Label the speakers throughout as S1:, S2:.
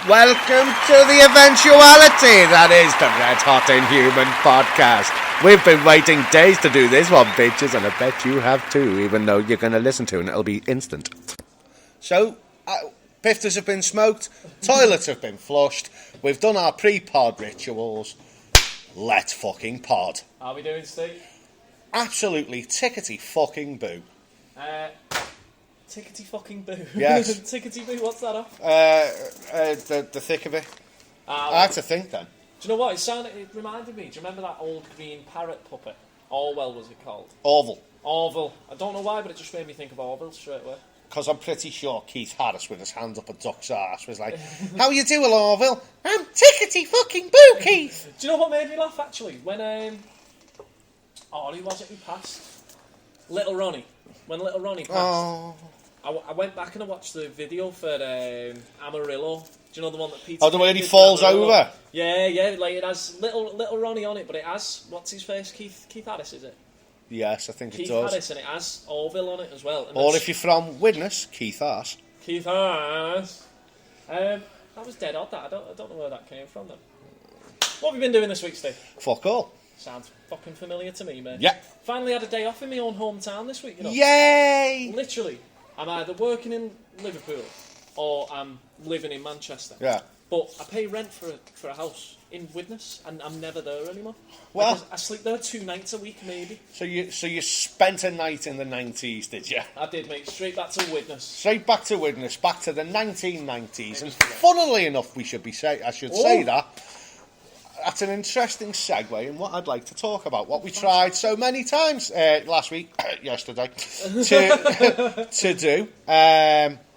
S1: Welcome to the eventuality that is the Red Hot Inhuman podcast. We've been waiting days to do this one, bitches, and I bet you have too, even though you're going to listen to it and it'll be instant. So, pifters have been smoked, toilets have been flushed, we've done our pre-pod rituals. Let's fucking pod.
S2: How are we doing, Steve?
S1: Absolutely tickety fucking boo.
S2: Tickety fucking boo.
S1: Yes.
S2: Tickety boo, what's that off?
S1: The thick of it. I had to think then.
S2: Do you know what? It reminded me. Do you remember that old green parrot puppet? Orwell was it called?
S1: Orville.
S2: I don't know why, but it just made me think of Orville straight away.
S1: Because I'm pretty sure Keith Harris with his hands up a duck's arse was like, how you doing, Orville? I'm tickety fucking boo, Keith.
S2: Do you know what made me laugh, actually? When, who was it who passed? Little Ronnie. When Little Ronnie passed.
S1: Oh.
S2: I went back and I watched the video for Amarillo. Do you know the one that Peter...
S1: Oh, the way he falls over?
S2: Yeah, like it has little Ronnie on it, but it has, what's his face, Keith Harris, is it?
S1: Yes, I think
S2: Keith
S1: it does.
S2: Harris, and it has Orville on it as well. And
S1: Or if you're from Widnes, Keith Harris.
S2: Keith Harris. That was dead odd, that. I don't know where that came from, then. What have you been doing this week, Steve?
S1: Fuck all.
S2: Sounds fucking familiar to me, mate.
S1: Yeah.
S2: Finally had a day off in my own hometown this week, you know.
S1: Yay!
S2: Literally. I'm either working in Liverpool or I'm living in Manchester.
S1: Yeah.
S2: But I pay rent for a house in Widnes, and I'm never there anymore.
S1: Well,
S2: because I sleep there 2 nights a week, maybe.
S1: So you spent a night in the 90s, did you?
S2: I did, mate. Straight back to Widnes.
S1: Straight back to Widnes, back to the 1990s. And funnily enough, I should say that. That's an interesting segue in what I'd like to talk about. What we tried so many times yesterday, to do.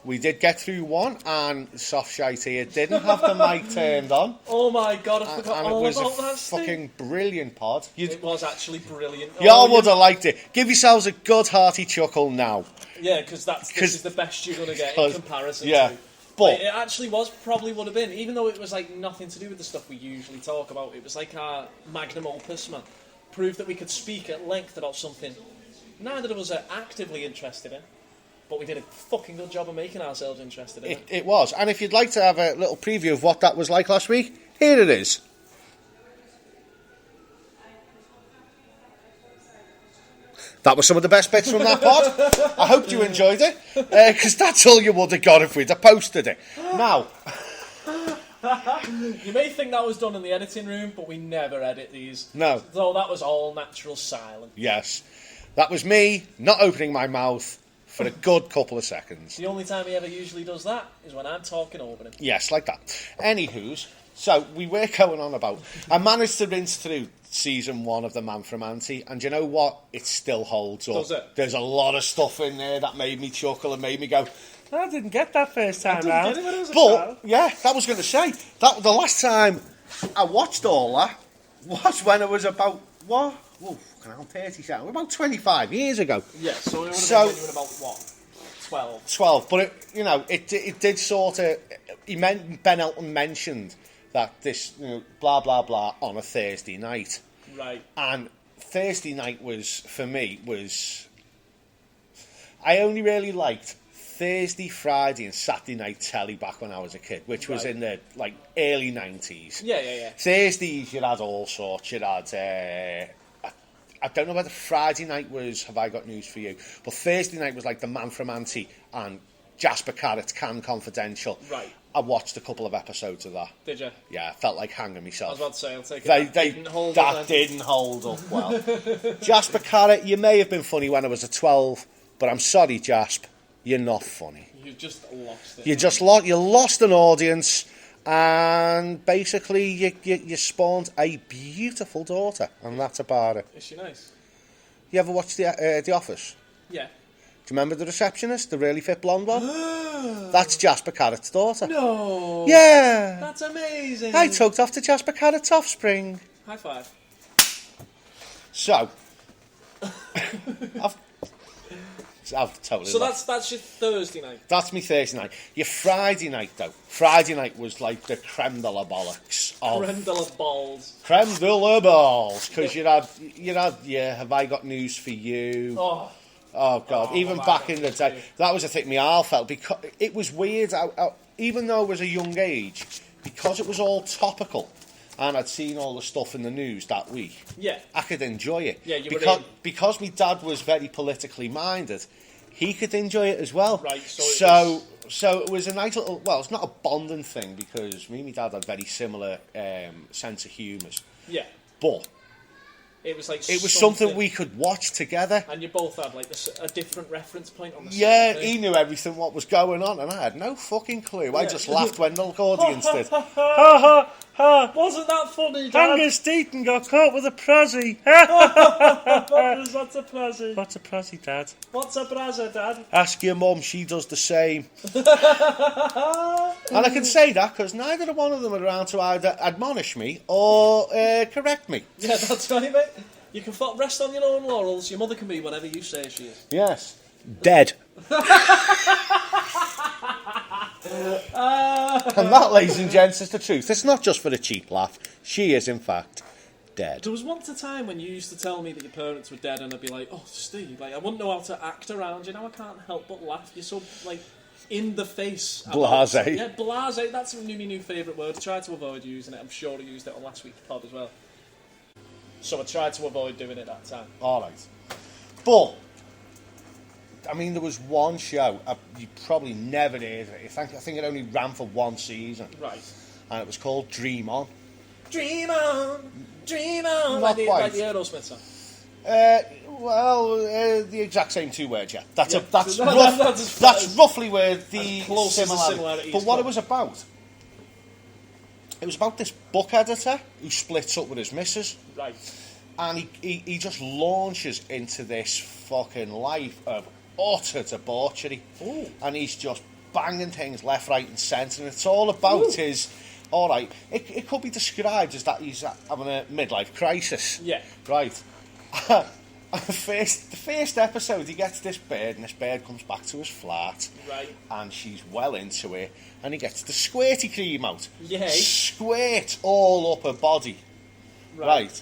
S1: We did get through one, and Soft Shite here didn't have the mic turned on.
S2: Oh my god, I forgot all about that.
S1: And it was a fucking brilliant pod.
S2: It was actually brilliant.
S1: Y'all would have liked it. Give yourselves a good hearty chuckle now.
S2: Yeah, because this is the best you're going to get in comparison to.
S1: But
S2: it actually probably would have been, even though it was like nothing to do with the stuff we usually talk about. It was like our magnum opus, man. Proved that we could speak at length about something neither of us are actively interested in, but we did a fucking good job of making ourselves interested in it.
S1: It was. And if you'd like to have a little preview of what that was like last week, here it is. That was some of the best bits from that pod. I hope you enjoyed it, because that's all you would have got if we'd have posted it. Now,
S2: you may think that was done in the editing room, but we never edit these.
S1: No.
S2: So that was all natural silence.
S1: Yes. That was me not opening my mouth for a good couple of seconds.
S2: The only time he ever usually does that is when I'm talking over him.
S1: Yes, like that. Anywho's, so we were going on about... I managed to rinse through season 1 of The Man from Auntie, and you know what? It still holds up.
S2: Does it?
S1: There's a lot of stuff in there that made me chuckle and made me go, I didn't get that first time round. But, yeah, that was going to say, that the last time I watched all that was when it was about, what? Whoa, fucking hell, 30 seconds. About 25 years ago.
S2: Yeah, so it would have been when you were about, what? 12.
S1: 12, but it did sort of... Ben Elton mentioned that this, blah, blah, blah, on a Thursday night.
S2: Right.
S1: And Thursday night for me, I only really liked Thursday, Friday and Saturday night telly back when I was a kid, which was in the, early 90s.
S2: Yeah.
S1: Thursdays, you had all sorts. You had... I don't know whether Friday night was Have I Got News For You, but Thursday night was like The Man from Auntie and Jasper Carrot's Can Confidential.
S2: Right.
S1: I watched a couple of episodes of that.
S2: Did you?
S1: Yeah, I felt like hanging myself.
S2: I was about to say, I'll take it.
S1: That didn't hold up well. Jasper Carrot, you may have been funny when I was a 12, but I'm sorry, Jasper, you're not funny.
S2: You just lost it.
S1: You lost an audience, and basically you spawned a beautiful daughter, and that's about it.
S2: Is she nice?
S1: You ever watched The Office?
S2: Yeah.
S1: Do you remember the receptionist, the really fit blonde one? That's Jasper Carrot's daughter.
S2: No.
S1: Yeah.
S2: That's amazing.
S1: I tugged off to Jasper Carrot's offspring.
S2: High five.
S1: So, I've totally.
S2: So that's your Thursday night.
S1: That's me Thursday night. Your Friday night though. Friday night was like the creme de la bollocks.
S2: Creme de la balls.
S1: Creme de la balls, because you had. Yeah, Have I Got News For You?
S2: Oh.
S1: Oh God! Even back in the day, that was a thing my heart felt because it was weird. Even though it was a young age, because it was all topical, and I'd seen all the stuff in the news that week.
S2: Yeah,
S1: I could enjoy it.
S2: Yeah, you
S1: because my dad was very politically minded. He could enjoy it as well.
S2: Right.
S1: So it was a nice little. Well, it's not a bonding thing because me and my dad had very similar sense of humours.
S2: Yeah.
S1: But
S2: it was like
S1: it was something we could watch together.
S2: And you both had like a different reference point on the
S1: Yeah,
S2: same
S1: he
S2: thing.
S1: knew everything what was going on, and I had no fucking clue. I just laughed when the audience did.
S2: Wasn't that funny, Dad?
S1: Angus Deaton got caught with a prozzy.
S2: What's a prozzy?
S1: What's a prozzy, Dad?
S2: What's a prozzy, Dad?
S1: Ask your mum, she does the same. And I can say that because neither one of them are around to either admonish me or correct me.
S2: Yeah, that's right, mate. You can rest on your own laurels. Your mother can be whatever you say she is.
S1: Yes. Dead. And that, ladies and gents, is the truth. It's not just for a cheap laugh. She is, in fact, dead.
S2: There was once a time when you used to tell me that your parents were dead, and I'd be like, "Oh, Steve, like I wouldn't know how to act around you. Now I can't help but laugh. You're so like in the face."
S1: Blasé.
S2: Yeah, blasé. That's my new favourite word. I tried to avoid using it. I'm sure I used it on last week's pod as well. So I tried to avoid doing it that time.
S1: All right. But I mean, there was one show you probably never heard of it. I think it only ran for one season.
S2: Right.
S1: And it was called Dream On.
S2: Dream on, dream on.
S1: Not quite.
S2: Like the Aerosmith song.
S1: The exact same two words. Yeah, that's
S2: Yeah.
S1: that's roughly where the
S2: close as the
S1: similarity.
S2: similarities
S1: But what
S2: come.
S1: it was about this book editor who splits up with his missus.
S2: Right.
S1: And he just launches into this fucking life of utter debauchery.
S2: Ooh.
S1: And he's just banging things left, right and centre. And it's all about his... All right, it could be described as that he's having a midlife crisis.
S2: Yeah.
S1: Right. The first episode, he gets this bird, and this bird comes back to his flat.
S2: Right.
S1: And she's well into it. And he gets the squirty cream out.
S2: Yay.
S1: Squirt all up her body. Right.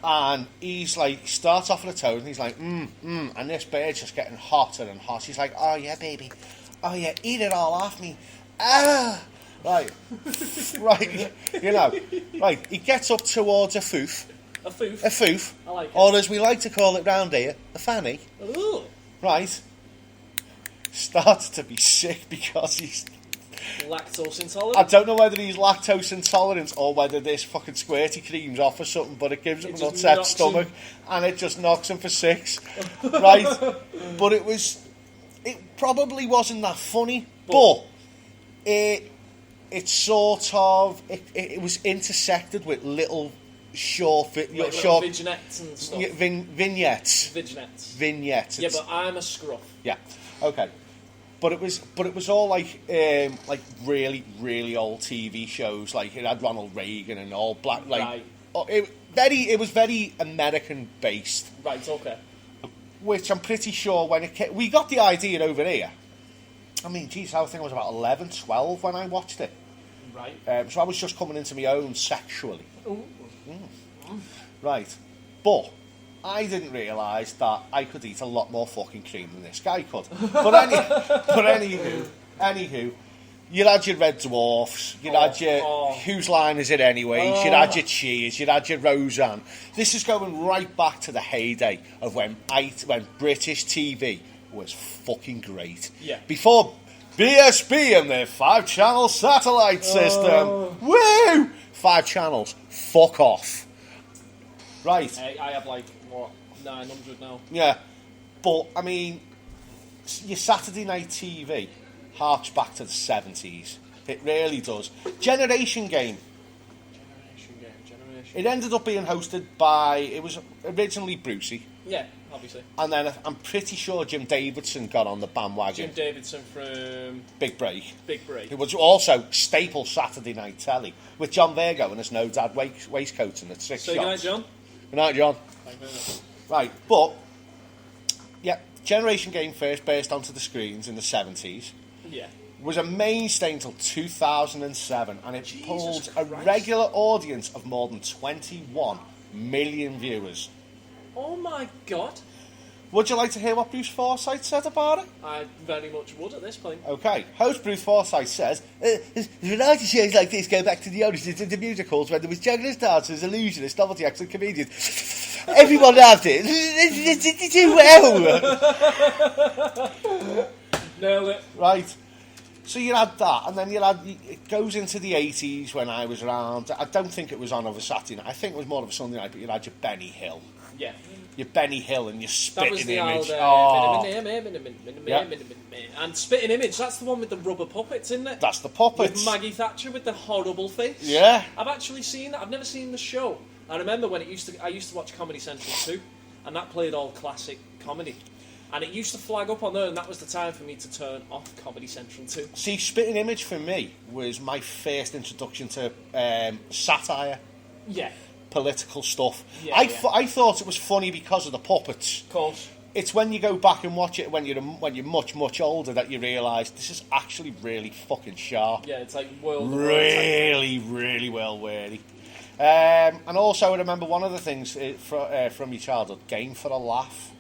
S1: And he's like, starts off with a toad, and he's like, and this bird's just getting hotter and hot. She's like, oh yeah, baby. Oh yeah, eat it all off me. Ah! Right. Right. You know. Right. He gets up towards a foof.
S2: A foof?
S1: A foof.
S2: I like it.
S1: Or as we like to call it round here, a fanny.
S2: Ooh.
S1: Right. Starts to be sick because he's...
S2: Lactose intolerant?
S1: I don't know whether he's lactose intolerant or whether this fucking squirty cream's off or something, but it gives him an upset stomach and it just knocks him for 6. Right? But it probably wasn't that funny, but it sort of, it was intersected with little short
S2: vignettes and stuff.
S1: Vignettes.
S2: Vignettes. Yeah, but I'm a scruff.
S1: Yeah. Okay. But it was all like really old TV shows. Like it had Ronald Reagan and all black. Like
S2: right.
S1: It was very American based.
S2: Right. Okay.
S1: Which I'm pretty sure when it came, we got the idea over here. I mean, geez, I think I was about 11, 12 when I watched it.
S2: Right.
S1: So I was just coming into my own sexually.
S2: Ooh.
S1: Right. But I didn't realise that I could eat a lot more fucking cream than this guy could. But anywho, you'd had your Red Dwarfs, you'd had your Whose Line Is It Anyways, you'd had your Cheers, you'd had your Roseanne. This is going right back to the heyday of when British TV was fucking great.
S2: Yeah.
S1: Before BSB and their 5-channel satellite system. Woo! 5 channels. Fuck off. Right.
S2: I have like, what, 900 now?
S1: Yeah. But, I mean, your Saturday night TV harks back to the 70s. It really does. Generation Game. It ended up being hosted by... It was originally Brucey.
S2: Yeah, obviously.
S1: And then I'm pretty sure Jim Davidson got on the bandwagon.
S2: Jim Davidson from...
S1: Big Break.
S2: Big Break.
S1: It was also staple Saturday night telly with John Virgo and his no dad waistcoat and the 6
S2: So
S1: shots.
S2: good night, John.
S1: Good night, John.
S2: Thank you very much.
S1: Right, but... Yeah, Generation Game first burst onto the screens in the 70s.
S2: Yeah.
S1: Was a mainstay until 2007, and it pulled a
S2: Christ.
S1: regular audience of more than 21 million viewers.
S2: Oh my god.
S1: Would you like to hear what Bruce Forsyth said about it?
S2: I very much would at this point.
S1: Okay. Host Bruce Forsyth says, variety shows like this go back to the origins of the musicals when there was jugglers, dancers, illusionists, novelty acts and comedians. Everyone loved it. They do well.
S2: Nailed it.
S1: Right. So you had that, and then it goes into the 80s when I was around. I don't think it was on over Saturday night. I think it was more of a Sunday night, but you had your Benny Hill.
S2: Yeah.
S1: Your Benny Hill and your Spitting
S2: That was the
S1: Image.
S2: old... And Spitting Image, that's the one with the rubber puppets, isn't it?
S1: That's the puppets.
S2: With Maggie Thatcher with the horrible face.
S1: Yeah.
S2: I've actually seen that. I've never seen the show. I remember when I used to watch Comedy Central too, and that played all classic comedy. And it used to flag up on there, and that was the time for me to turn off Comedy Central too.
S1: See, Spitting Image for me was my first introduction to satire.
S2: Yeah.
S1: Political stuff.
S2: Yeah,
S1: I thought it was funny because of the puppets.
S2: Of course.
S1: It's when you go back and watch it when you're much older that you realise this is actually really fucking sharp.
S2: Yeah, it's like world.
S1: Really well wordy. And also, I remember one of the things from your childhood, Game for a Laugh.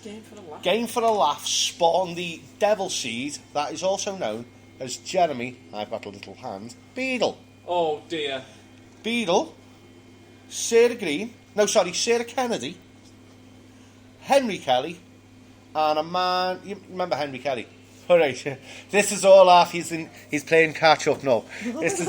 S2: Game for a Laugh.
S1: Game for a Laugh spawned the devil seed that is also known as Jeremy. I've got a little hand. Beadle.
S2: Oh dear.
S1: Beadle. Sarah Kennedy, Henry Kelly, and a man. You remember Henry Kelly? All right, this is Olaf. He's playing catch up now. This is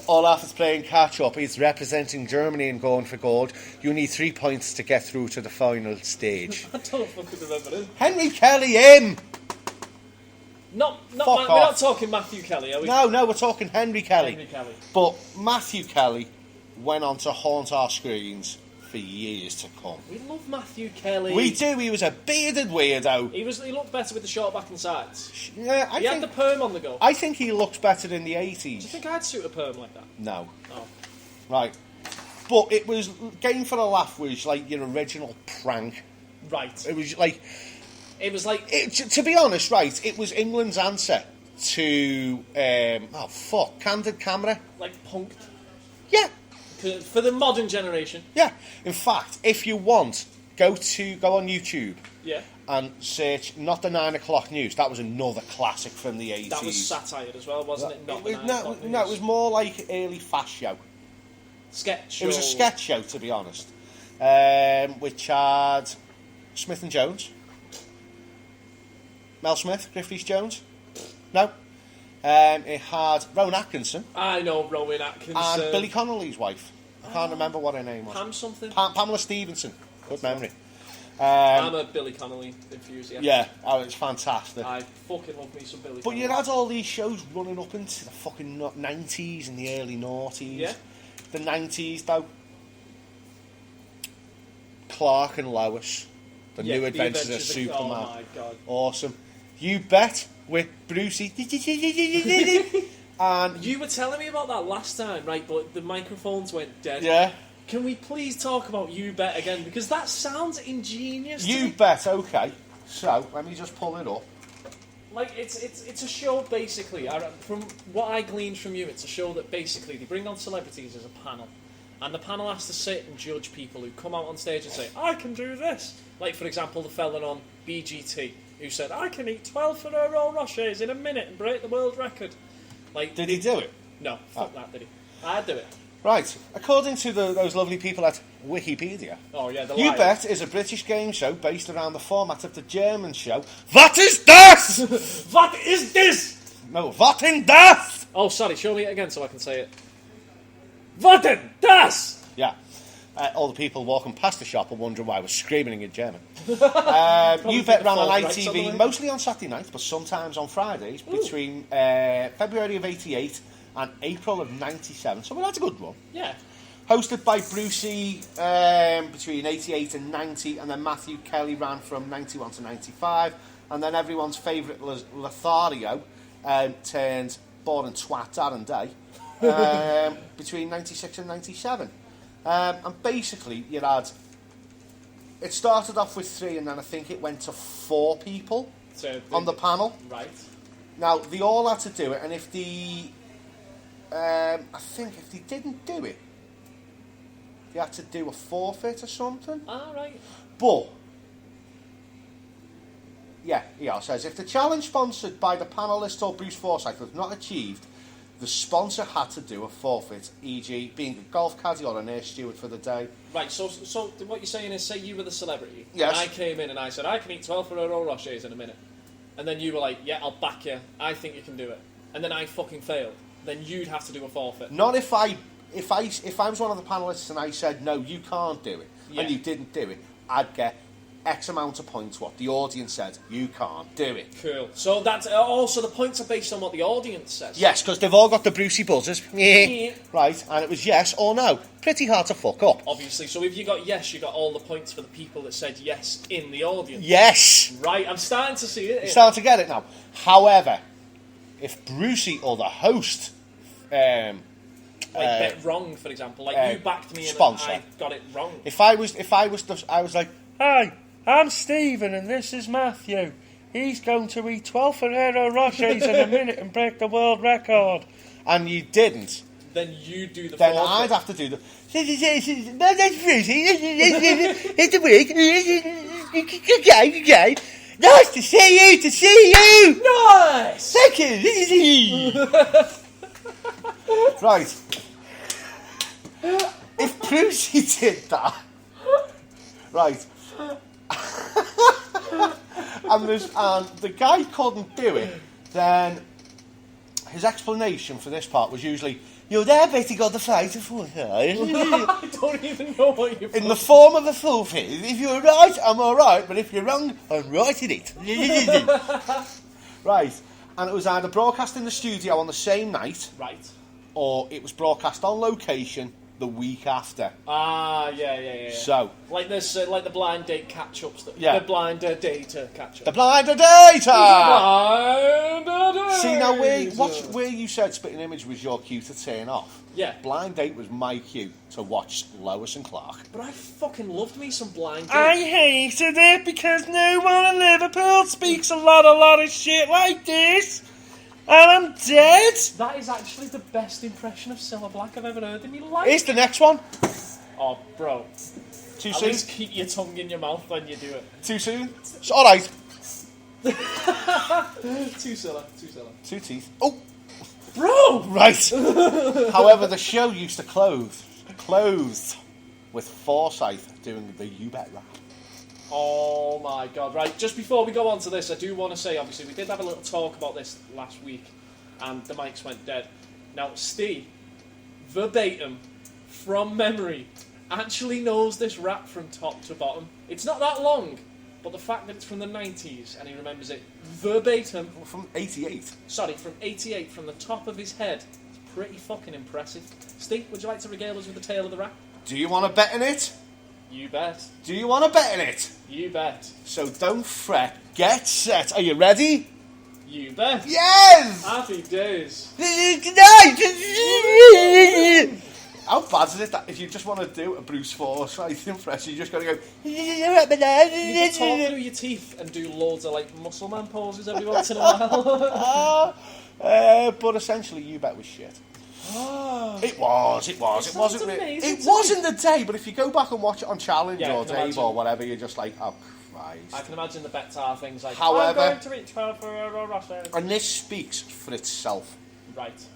S1: Olaf is playing catch up. He's representing Germany and going for gold. You need 3 points to get through to the final stage.
S2: I don't fucking remember him.
S1: Henry Kelly, him.
S2: We're not talking Matthew Kelly, are we?
S1: No, we're talking Henry Kelly.
S2: Henry Kelly.
S1: But Matthew Kelly went on to haunt our screens for years to come.
S2: We love Matthew Kelly.
S1: We do. He was a bearded weirdo.
S2: He looked better with the short back and sides.
S1: Yeah,
S2: He had the perm on the go.
S1: I think he looked better in the 80s.
S2: Do you think I'd suit a perm like that?
S1: No.
S2: Oh.
S1: Right. But it was... Game for a Laugh was like your original prank.
S2: Right.
S1: It was like... to be honest, right, it was England's answer to... Candid Camera.
S2: Like Punk'd.
S1: Yeah.
S2: For the modern generation.
S1: Yeah. In fact, if you want, go on YouTube.
S2: Yeah.
S1: And search Not the 9 O'Clock News. That was another classic from the 80s.
S2: That was satire as well, wasn't it? Not the 9 O'Clock News.
S1: No, it was more like early fast show.
S2: Sketch show.
S1: It was a sketch show, to be honest. Which had Smith and Jones. Mel Smith, Griffiths Jones. No. It had Rowan Atkinson.
S2: I know Rowan Atkinson.
S1: And Billy Connolly's wife. I can't remember what her name was.
S2: Pam something?
S1: Pamela Stevenson. Good memory.
S2: I'm a Billy Connolly enthusiast.
S1: Yeah, it's fantastic.
S2: I fucking love me some Billy Connolly.
S1: But you had all these shows running up into the fucking 90s and the early noughties.
S2: Yeah.
S1: The 90s, though. Clark and Lois. The New Adventures of Superman.
S2: Oh my god.
S1: Awesome. You Bet with Brucey. And
S2: you were telling me about that last time, right? But the microphones went dead.
S1: Yeah.
S2: Can we please talk about You Bet again? Because that sounds ingenious.
S1: You Bet, okay. So, let me just pull it up.
S2: Like, it's a show, basically. From what I gleaned from you, it's a show that basically they bring on celebrities as a panel. And the panel has to sit and judge people who come out on stage and say, I can do this. Like, for example, the fella on BGT who said, I can eat 12 Ferrero Rochers in a minute and break the world record. Like,
S1: did he do it?
S2: No, fuck that, did he? I'd do it.
S1: Right. According to those lovely people at Wikipedia,
S2: oh yeah, the
S1: You Bet is a British game show based around the format of the German show What is das?
S2: What is this?
S1: No, What in das?
S2: Oh, sorry, show me it again so I can say it. What in das?
S1: Yeah. All the people walking past the shop are wondering why we're screaming in German. You Bet ran on ITV, mostly on Saturday nights, but sometimes on Fridays, between February of 88 and April of 97. So that's a good one.
S2: Yeah.
S1: Hosted by Brucey between 88 and 90, and then Matthew Kelly ran from 91 to 95, and then everyone's favourite Lothario turned boring twat Darren Day between 96 and 97. And basically, you had... It started off with 3, and then I think it went to 4 people on the panel.
S2: Right.
S1: Now, they all had to do it, and if the... I think if they didn't do it, they had to do a forfeit or something.
S2: Ah, right.
S1: But Yeah, says, if the challenge sponsored by the panellists or Bruce Forsyth was not achieved, the sponsor had to do a forfeit, e.g. being a golf caddy or an air steward for the day.
S2: Right, so what you're saying is, say you were the celebrity,
S1: yes.
S2: and I came in and I said, I can eat 12 Ferrero Rochers in a minute. And then you were like, yeah, I'll back you, I think you can do it. And then I fucking failed. Then you'd have to do a forfeit.
S1: Not if I was one of the panellists and I said, no, you can't do it, and you didn't do it, I'd get X amount of points what the audience said. You can't do it.
S2: Cool. So that's also the points are based on what the audience says.
S1: Yes, because they've all got the Brucey buzzers. Right, and it was yes or no. Pretty hard to fuck up.
S2: Obviously. So if you got yes, you got all the points for the people that said yes in the audience.
S1: Yes.
S2: Right, I'm starting to see it.
S1: You're starting to get it now. However, if Brucey or the host...
S2: bet wrong, for example. Like you backed me
S1: sponsor.
S2: and I got it wrong.
S1: If I was like, hi, I'm Stephen and this is Matthew. He's going to eat 12 Ferrero Rochers in a minute and break the world record. And you didn't.
S2: Then you do the
S1: Then
S2: forfeit.
S1: I'd have to do the... That's Brucey. It's a week. Okay. Nice to see you.
S2: Nice.
S1: Thank you. Right. If Brucey did that... Right... and the guy couldn't do it, then his explanation for this part was usually, you're there, Betty got the flight for
S2: I don't even know what you're
S1: in the form of a forfeit. If you're right, I'm alright, but if you're wrong, I'm right in it. Right, and it was either broadcast in the studio on the same night,
S2: right,
S1: or it was broadcast on location the week after.
S2: Yeah.
S1: So,
S2: like this, like the blind date catch-ups.
S1: Yeah.
S2: The blind data catch-up.
S1: the blinder data!
S2: Blind data!
S1: See, now where you said Spitting Image was your cue to turn off.
S2: Yeah.
S1: Blind Date was my cue to watch Lois and Clark.
S2: But I fucking loved me some blind date.
S3: I hated it because no one in Liverpool speaks a lot of shit like this. And I'm dead.
S2: That is actually the best impression of Cilla Black I've ever heard in my life.
S1: Here's the next one.
S2: Oh, bro.
S1: Too
S2: At
S1: soon?
S2: least keep your tongue in your mouth when you do it.
S1: Too soon? It's alright.
S2: Too Cilla.
S1: Two teeth. Oh!
S2: Bro!
S1: Right. However, the show used to close with Forsyth doing the You Bet rap.
S2: Oh my god, right, just before we go on to this, I do want to say, obviously, we did have a little talk about this last week, and the mics went dead. Now, Steve, verbatim, from memory, actually knows this rap from top to bottom. It's not that long, but the fact that it's from the 90s, and he remembers it verbatim...
S1: From 88.
S2: Sorry, from 88, from the top of his head, it's pretty fucking impressive. Steve, would you like to regale us with the tale of the rap?
S1: Do you want to bet in it?
S2: You bet.
S1: Do you want to bet in it?
S2: You bet.
S1: So don't fret. Get set. Are you ready?
S2: You bet.
S1: Yes!
S2: Happy days.
S1: How bad is it that if you just want to do a Bruce Forsyth impression, you just got to go...
S2: You can talk through your teeth and do loads of like muscle man poses every once in a while.
S1: But essentially, You Bet was shit. It wasn't really. It wasn't the day, but if you go back and watch it on Challenge or Dave or whatever, you're just like, oh Christ.
S2: I can imagine the Betar things like,
S1: However,
S2: I'm going to eat 12 Ferrero Rochers.
S1: And this speaks for itself.
S2: Right.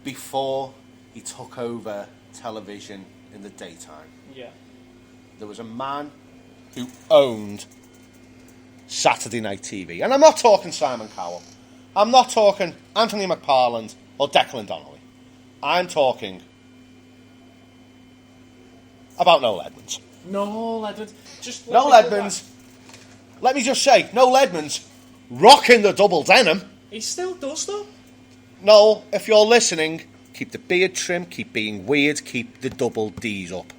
S1: Before he took over television in the daytime,
S2: Yeah.
S1: there was a man who owned Saturday Night TV. And I'm not talking Simon Cowell. I'm not talking Anthony McParland or Declan Donnelly. I'm talking about Noel Edmonds.
S2: Noel Edmonds.
S1: Noel Edmonds. Let me just say, Noel Edmonds, rocking the double denim.
S2: He still does though.
S1: Noel, if you're listening, keep the beard trim, keep being weird, keep the double D's up.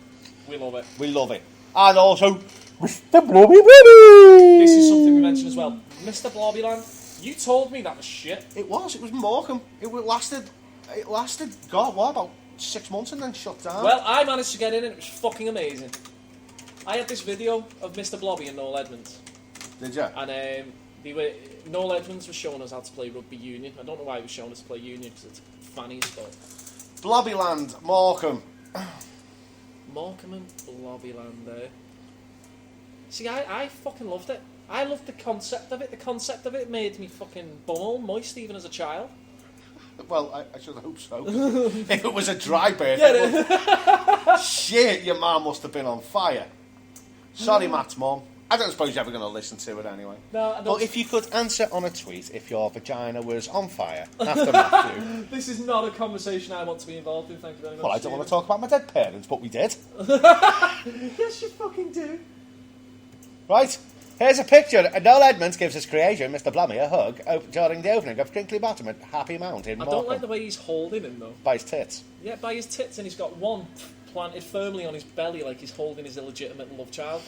S2: We love it.
S1: We love it. And also, Mr. Blobby.
S2: This is something we mentioned as well. Mr. Blobbyland. You told me that was shit.
S1: It was Morecambe. It lasted, God, what, about 6 months and then shut down?
S2: Well, I managed to get in and it was fucking amazing. I had this video of Mr. Blobby and Noel Edmonds.
S1: Did you?
S2: And Noel Edmonds was showing us how to play rugby union. I don't know why he was showing us to play union, because it's fanny sport.
S1: Blobbyland, Morecambe.
S2: Morecambe and Blobbyland there. See, I fucking loved it. I loved the concept of it. The concept of it made me fucking bumhole moist even as a child.
S1: Well, I should hope so. If it was a dry birth, shit, your mum must have been on fire. Sorry, Matt's mum. I don't suppose you're ever going to listen to it anyway.
S2: No, I don't.
S1: But if you could answer on a tweet if your vagina was on fire after Matthew.
S2: This is not a conversation I want to be involved in, thank you very much.
S1: Well, I don't want to talk about my dead parents, but we did.
S2: Yes, you fucking do.
S1: Right, here's a picture. Noel Edmonds gives his creation, Mr. Blummy, a hug during the opening of Crinkly Bottom at Happy Mount in
S2: I
S1: Morecambe.
S2: don't like the way he's holding him, though.
S1: By his tits.
S2: Yeah, by his tits, and he's got one planted firmly on his belly like he's holding his illegitimate love child.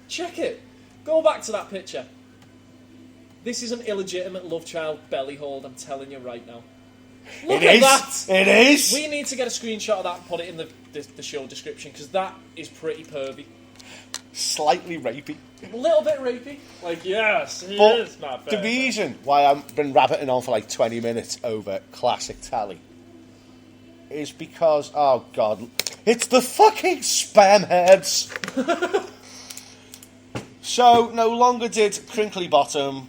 S2: Check it. Go back to that picture. This is an illegitimate love child belly hold, I'm telling you right now. Look at that!
S1: It is!
S2: We need to get a screenshot of that and put it in the show description, because that is pretty pervy.
S1: Slightly rapey.
S2: A little bit rapey. Like, yes, he
S1: But
S2: is not
S1: the
S2: bad.
S1: reason why I've been rabbiting on for like 20 minutes over classic telly is because, oh God, it's the fucking spam heads. So, no longer did Crinkly Bottom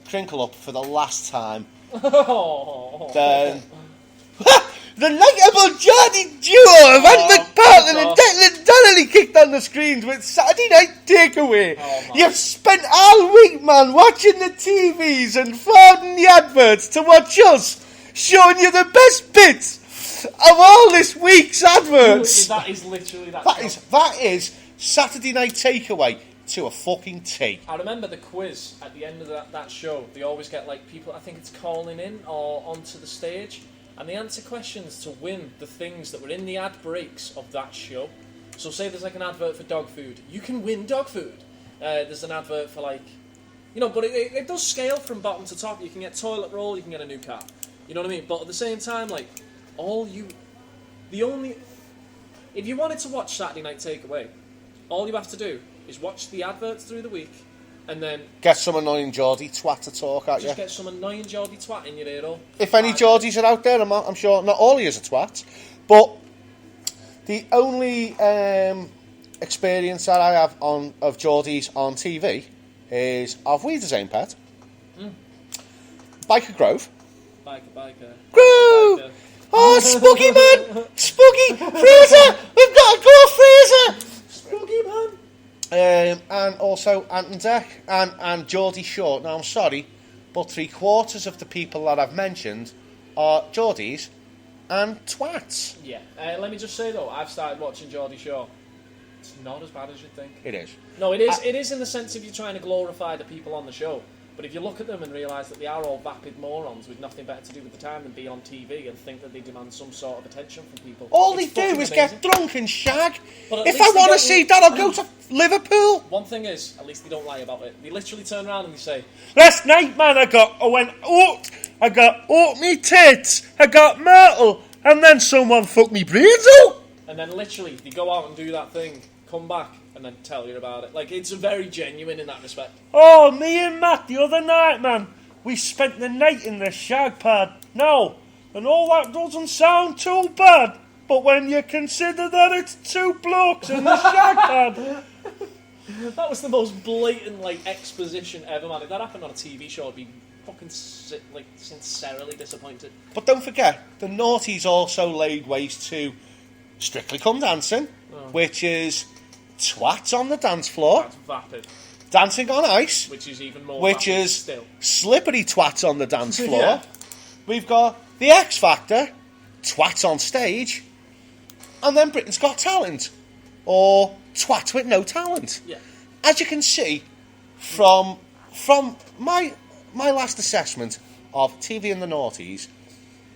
S1: crinkle up for the last time.
S2: Oh.
S1: Then... The likeable Geordie duo of Ant McPartlin and Declan Donnelly kicked on the screens with Saturday Night Takeaway.
S2: Oh,
S1: You've spent all week, man, watching the TVs and forwarding the adverts to watch us, showing you the best bits of all this week's adverts.
S2: That is literally that.
S1: That is Saturday Night Takeaway to a fucking T.
S2: I remember the quiz at the end of that show. They always get like people, I think it's calling in or onto the stage, and they answer questions to win the things that were in the ad breaks of that show. So say there's like an advert for dog food, you can win dog food. There's an advert for like, you know, but it does scale from bottom to top. You can get toilet roll, you can get a new car. You know what I mean? But at the same time, like, if you wanted to watch Saturday Night Takeaway, all you have to do is watch the adverts through the week, and then
S1: Get some annoying Geordie twat to talk at you.
S2: just get some annoying Geordie twat in your ear hole.
S1: If any Geordies are out there, I'm sure not all of you are twats, but the only experience that I have of Geordies on TV is of We Design Pet, Biker Grove.
S2: Biker.
S1: Grove!
S2: Biker.
S1: Oh, Spooky man! Spooky! Fraser! We've got to go, Fraser!
S2: Spooky man!
S1: And also Ant and Dec and Geordie Short. Now, I'm sorry, but 3/4 of the people that I've mentioned are Geordies and twats.
S2: Yeah. Let me just say though, I've started watching Geordie Shore. It's not as bad as you'd think.
S1: It is.
S2: No, it is. It is in the sense if you're trying to glorify the people on the show. But if you look at them and realise that they are all vapid morons with nothing better to do with the time than be on TV and think that they demand some sort of attention from people.
S1: All they
S2: it's
S1: do
S2: fucking
S1: is
S2: amazing.
S1: get drunk and shag.
S2: But at
S1: If
S2: least
S1: I
S2: they
S1: want to
S2: don't-
S1: see that, I'll go to Liverpool.
S2: One thing is, at least they don't lie about it. They literally turn around and they say,
S3: Last night, man, I got me tits, I got Myrtle, and then someone fucked me brains out.
S2: and then literally they go out and do that thing, come back, and then tell you about it. Like, it's very genuine in that respect.
S3: Oh, me and Matt the other night, man, we spent the night in the shag pad. No, and all that doesn't sound too bad, but when you consider that it's two blokes in the shag pad.
S2: That was the most blatant, like, exposition ever, man. If that happened on a TV show, I'd be fucking, sincerely disappointed.
S1: But don't forget, the naughties also laid waste to Strictly Come Dancing, which is twats on the dance floor,
S2: That's vapid,
S1: dancing on ice,
S2: which is even more
S1: which
S2: vapid
S1: is
S2: still.
S1: slippery twats on the dance floor.
S2: Yeah.
S1: We've got the X Factor, twats on stage, and then Britain's Got Talent, or twat with no talent.
S2: Yeah.
S1: As you can see from my last assessment of TV and the noughties,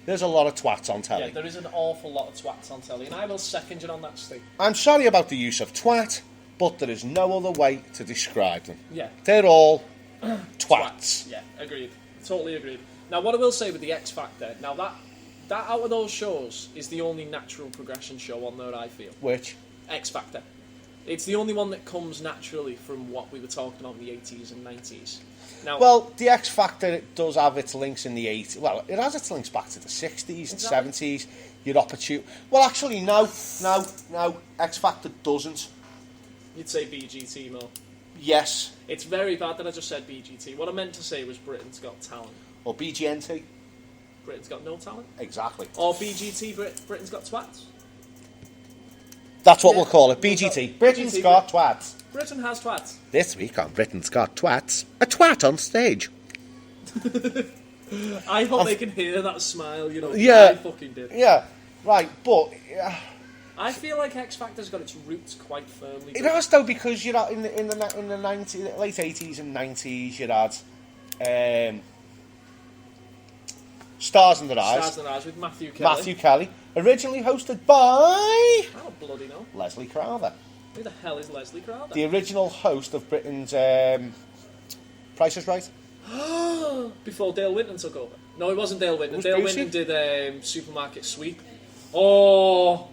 S1: there's a lot of twats on telly.
S2: Yeah, there is an awful lot of twats on telly, and I will second you on that, Steve.
S1: I'm sorry about the use of twat, but there is no other way to describe them.
S2: Yeah.
S1: They're all twats.
S2: Yeah, agreed. Totally agreed. Now, what I will say with the X Factor, now that out of those shows is the only natural progression show on there, I feel.
S1: Which?
S2: X Factor. It's the only one that comes naturally from what we were talking about in the 80s and 90s. Now,
S1: Well, the X Factor does have its links in the 80s. Well, it has its links back to the 60s and
S2: Exactly.
S1: 70s. Your opportunity. Well, actually, no. X Factor doesn't.
S2: You'd say BGT more.
S1: Yes.
S2: It's very bad that I just said BGT. What I meant to say was Britain's Got Talent.
S1: Or BGNT.
S2: Britain's Got No Talent.
S1: Exactly.
S2: Or BGT, Britain's Got Twats.
S1: That's what we'll call it. BGT. Britain's Got Twats.
S2: Britain has twats.
S1: This week on Britain's Got Twats, a twat on stage.
S2: I hope they can hear that smile, you know.
S1: Yeah.
S2: I fucking did.
S1: Yeah. Right, but...
S2: I feel like X Factor's got its roots quite firmly.
S1: It has though, because you know, in the 90s, late 80s and 90s, you had Stars in Their Eyes.
S2: Stars in Their Eyes with Matthew Kelly.
S1: Matthew Kelly, originally hosted by
S2: I don't bloody know.
S1: Leslie Crowther,
S2: Who the hell is Leslie Crowther?
S1: the original host of Britain's Price is Right.
S2: Before Dale Winton took over. No, it wasn't Dale Winton.
S1: Was
S2: Dale
S1: Brucey?
S2: Winton did Supermarket Sweep. Oh,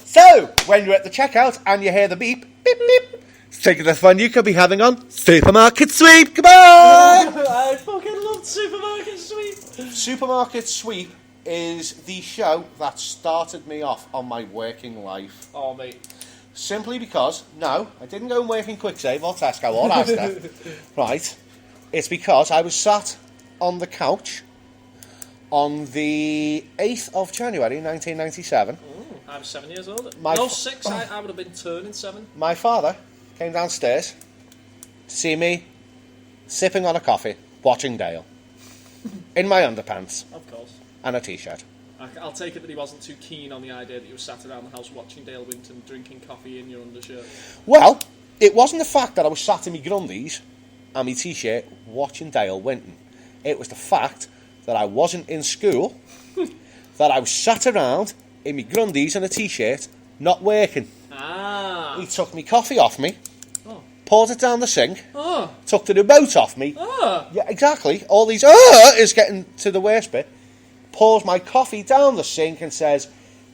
S1: So, when you're at the checkout and you hear the beep, beep, beep, think of the fun you could be having on Supermarket Sweep. Goodbye!
S2: I fucking loved Supermarket Sweep.
S1: Supermarket Sweep is the show that started me off on my working life.
S2: Oh, mate.
S1: Simply because, no, I didn't go and work in Quicksave or Tesco or Asda. Right. It's because I was sat on the couch on the 8th of January 1997.
S2: I was 7 years old.
S1: My
S2: No,
S1: f-
S2: 6. I would have been turning 7.
S1: My father came downstairs to see me sipping on a coffee, watching Dale, in my underpants
S2: Of course.
S1: and a t-shirt.
S2: I'll take it that he wasn't too keen on the idea that you were sat around the house watching Dale Winton drinking coffee in your undershirt.
S1: Well, it wasn't the fact that I was sat in my grundies and my t-shirt watching Dale Winton. It was the fact that I wasn't in school, that I was sat around in my grundies and a t-shirt, not working.
S2: Ah.
S1: He took me coffee off me,
S2: Oh.
S1: poured it down the sink,
S2: Oh.
S1: took the remote off me.
S2: Ah.
S1: Yeah, exactly. All these is getting to the worst bit. Pours my coffee down the sink and says,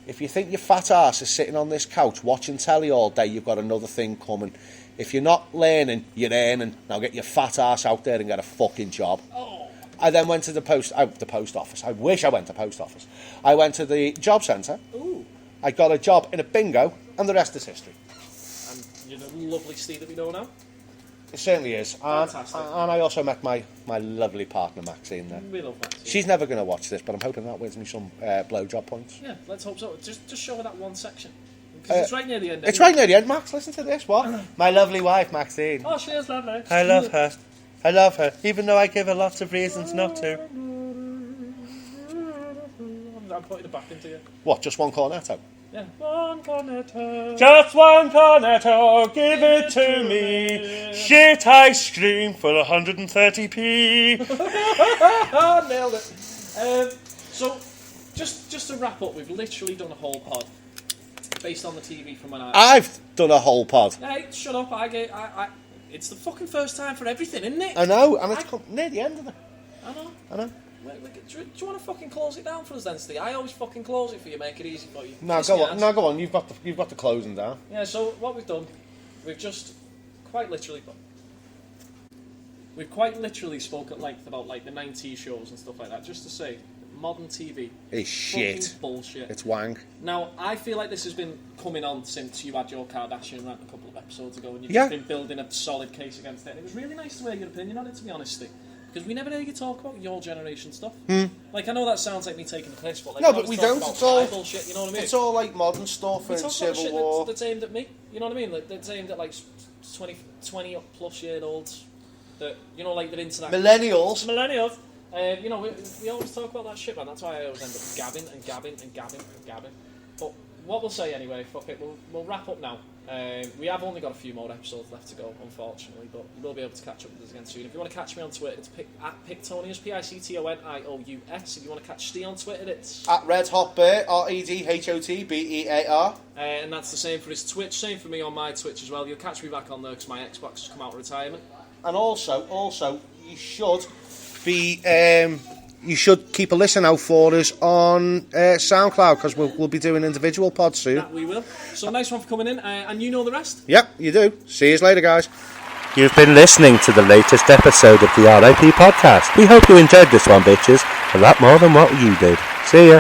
S1: if you think your fat ass is sitting on this couch watching telly all day, you've got another thing coming. If you're not learning, you're earning. Now get your fat ass out there and get a fucking job.
S2: Oh.
S1: I then went to the post office. I wish I went to post office. I went to the job centre.
S2: Ooh.
S1: I got a job in a bingo, and the rest is history.
S2: And you're the lovely Steve that we know now.
S1: It certainly is. And
S2: Fantastic.
S1: I also met my lovely partner, Maxine, there.
S2: We love that.
S1: She's never going to watch this, but I'm hoping that wins me some blowjob points.
S2: Yeah, let's hope so. Just show her that one section. Because it's right near the end.
S1: It's
S2: anyway.
S1: right near the end. Max, listen to this. What? My lovely wife, Maxine.
S2: Oh, she is lovely.
S3: I love her. I love her, even though I give her lots of reasons not to.
S2: I'm putting it back into you.
S1: What, just one cornetto?
S2: Yeah. One cornetto.
S3: Just one cornetto, give it to me. Shit ice cream for 130p.
S2: Nailed it. So, just to wrap up, we've literally done a whole pod based on the TV from when
S1: I've done a whole pod.
S2: Hey, shut up! It's the fucking first time for everything, isn't it?
S1: I know, and it's come near the end of it.
S2: I know.
S1: I know.
S2: Do you want to fucking close it down for us then, Steve? I always fucking close it for you, make it easy for you.
S1: No,
S2: Kiss
S1: go
S2: me
S1: on.
S2: ass.
S1: No, go on. You've got the closing down.
S2: Yeah, so what we've done, we've quite literally spoke at length about like the 90s shows and stuff like that, just to say modern TV
S1: It's shit.
S2: fucking bullshit.
S1: It's wank.
S2: Now, I feel like this has been coming on since you had your Kardashian rant a couple of episodes ago, and you've
S1: Yeah.
S2: just been building a solid case against it. And it was really nice to hear your opinion on it, to be honest, Steve. Because we never hear you talk about your generation stuff. Like, I know that sounds like me taking the piss, but like,
S1: No,
S2: I
S1: but
S2: always
S1: we
S2: talk
S1: don't.
S2: about
S1: It's all
S2: bullshit, you know what I mean?
S1: It's all like modern stuff
S2: We
S1: and
S2: talk about
S1: Civil
S2: shit
S1: War.
S2: that's aimed at me, you know what I mean? Like, that's aimed at like 20 plus year olds that, you know, like they're into that.
S1: Millennials.
S2: Millennials. You know, we always talk about that shit, man. That's why I always end up gabbing and gabbing and gabbing and gabbing. But what we'll say anyway, fuck it, we'll wrap up now. We have only got a few more episodes left to go, unfortunately, but you will be able to catch up with us again soon. If you want to catch me on Twitter, it's at Pictonius, Pictonious. If you want to catch Steve on Twitter, it's
S1: At Red Hot Bear, RedHotBear.
S2: and that's the same for his Twitch, same for me on my Twitch as well. You'll catch me back on there because my Xbox has come out of retirement.
S1: And also, you should be. You should keep a listen out for us on SoundCloud because we'll be doing individual pods soon.
S2: That we will. So nice one for coming in, and you know the rest.
S1: Yep, you do. See you later, guys.
S3: You've been listening to the latest episode of the RIP podcast. We hope you enjoyed this one, bitches, a lot more than what you did. See ya.